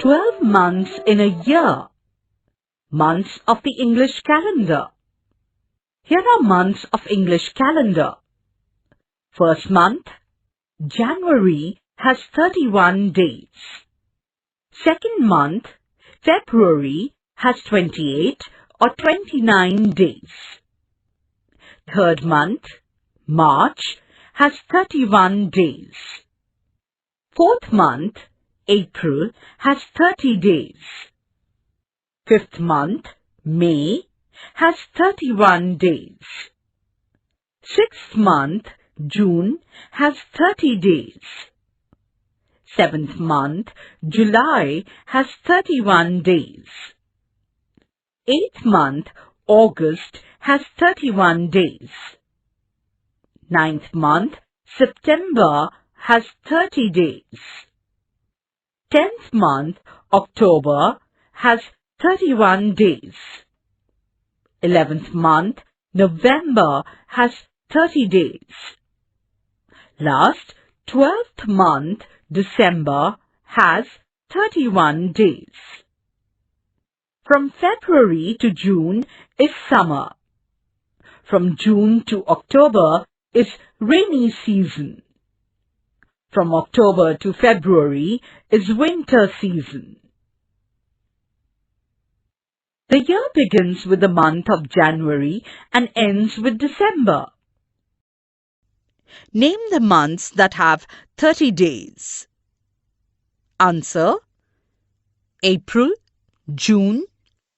12 months in a year. Months of the English calendar. Here are months of English calendar. First month, January, has 31 days. Second month, February, has 28 or 29 days. Third month, March, has 31 days. Fourth month, April, has 30 days. Fifth month, May, has 31 days. Sixth month, June, has 30 days. Seventh month, July, has 31 days. Eighth month, August, has 31 days. Ninth month, September, has 30 days. 10th month, October, has 31 days. 11th month, November, has 30 days. Last, 12th month, December, has 31 days. From February to June is summer. From June to October is rainy season. From October to February is winter season. The year begins with the month of January and ends with December. Name the months that have 30 days. Answer: April, June,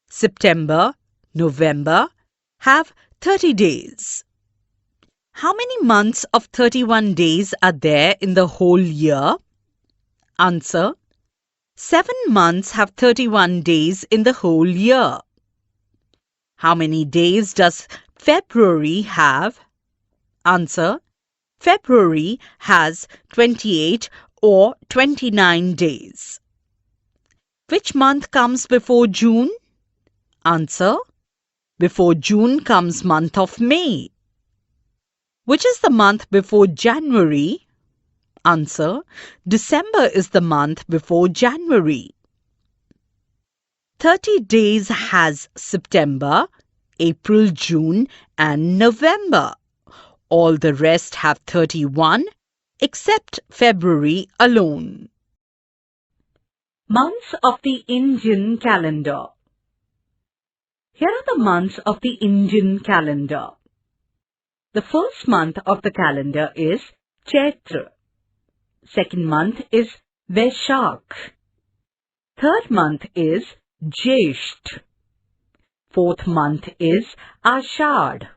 September, November have 30 days. How many months of 31 days are there in the whole year? Answer: 7 months have 31 days in the whole year. How many days does February have? Answer: February has 28 or 29 days. Which month comes before June? Answer: before June comes month of May. Which is the month before January? Answer: December is the month before January. 30 days has September, April, June and November. All the rest have 31 except February alone. Months of the Indian calendar. Here are the months of the Indian calendar. The first month of the calendar is Chaitra. Second month is Vaishakh. Third month is Jesht. Fourth month is Ashadh.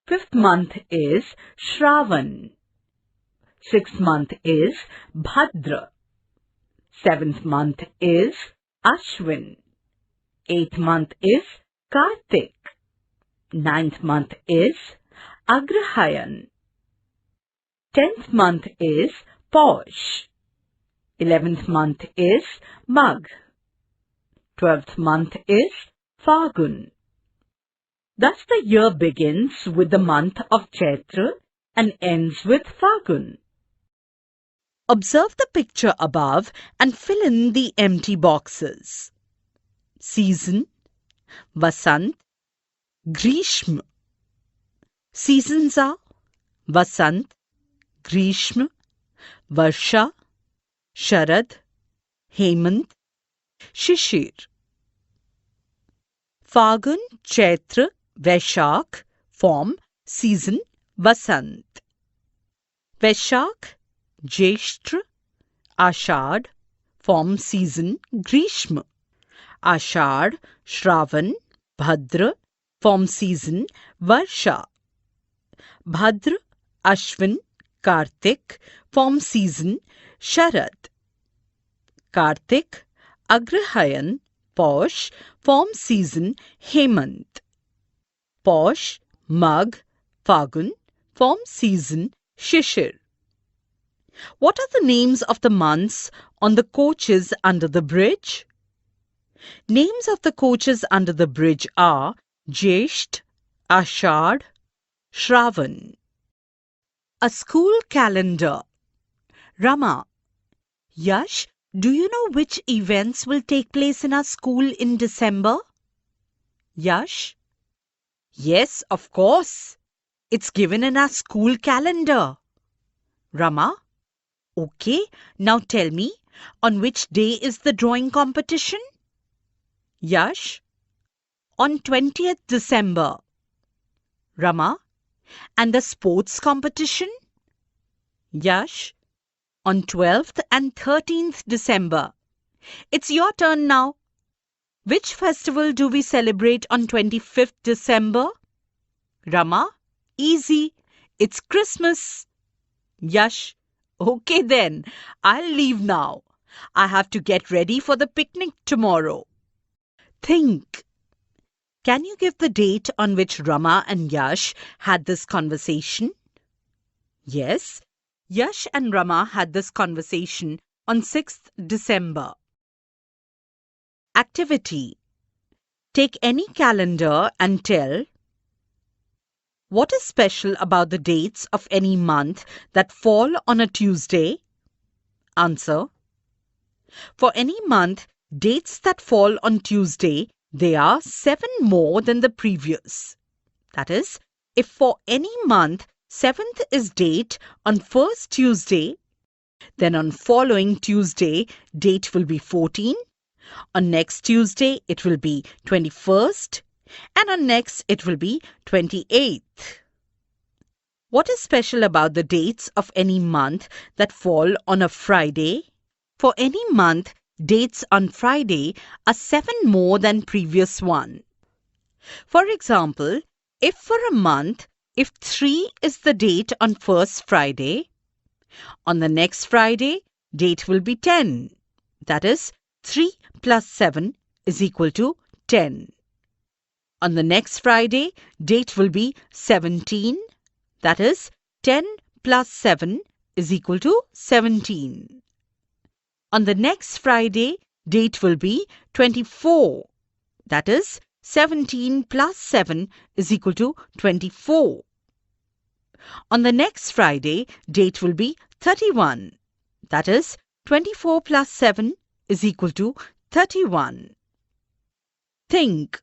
Fifth month is Shravan. Sixth month is Bhadra. Seventh month is Ashwin. Eighth month is Kartik. Ninth month is Agrahayan. 10th month is Posh. 11th month is Magh. 12th month is Phagun. Thus the year begins with the month of Chaitra and ends with Phagun. Observe the picture above and fill in the empty boxes. Season, Vasant, Grishma. Seasons are Vasant, Grishma, Varsha, Sharad, Hemant, Shishir. Phagun, Chaitra, Vaishakh form season Vasant. Vaishakh, Jeshtra, Ashadh form season Grishma. Ashadh, Shravan, Bhadra form season Varsha. Bhadra, Ashwin, Kartik form season Sharad. Kartik, Agrahayan, Posh form season Hemant. Posh, Magh, Phagun form season Shishir. What are the names of the months on the coaches under the bridge? Names of the coaches under the bridge are Jesht, Ashadh, Shravan. A school calendar. Rama. Yash Do you know which events will take place in our school in December? Yash? Yes, of course. It's given in our school calendar. Rama? Okay, now tell me, on which day is the drawing competition? Yash? On 20th December. Rama? And the sports competition? Yash? On 12th and 13th December. It's your turn now. Which festival do we celebrate on 25th December? Rama? Easy. It's Christmas. Yash? Okay then, I'll leave now. I have to get ready for the picnic tomorrow. Think. Can you give the date on which Rama and Yash had this conversation? Yes, Yash and Rama had this conversation on 6th December. Activity. Take any calendar and tell what is special about the dates of any month that fall on a Tuesday? Answer. For any month, dates that fall on Tuesday, they are 7 more than the previous. That is, if for any month 7th is date on first Tuesday, then on following Tuesday, date will be 14. On next Tuesday, it will be 21st. And on next, it will be 28th. What is special about the dates of any month that fall on a Friday? For any month, dates on Friday are 7 more than previous one. For example, if for a month, if 3 is the date on first Friday, on the next Friday, date will be 10. That is, 3 plus 7 is equal to 10. On the next Friday, date will be 17. That is, 10 plus 7 is equal to 17. On the next Friday, date will be 24. That is, 17 plus 7 is equal to 24. On the next Friday, date will be 31. That is, 24 plus 7 is equal to 31. Think.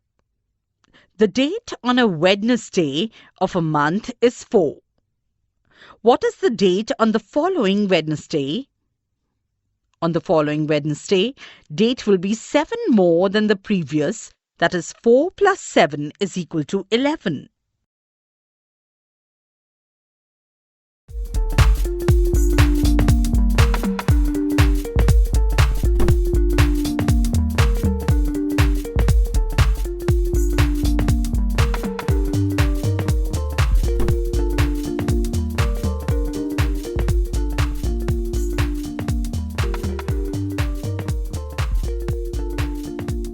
The date on a Wednesday of a month is 4. What is the date on the following Wednesday? On the following Wednesday, date will be 7 more than the previous. That is, 4 plus 7 is equal to 11.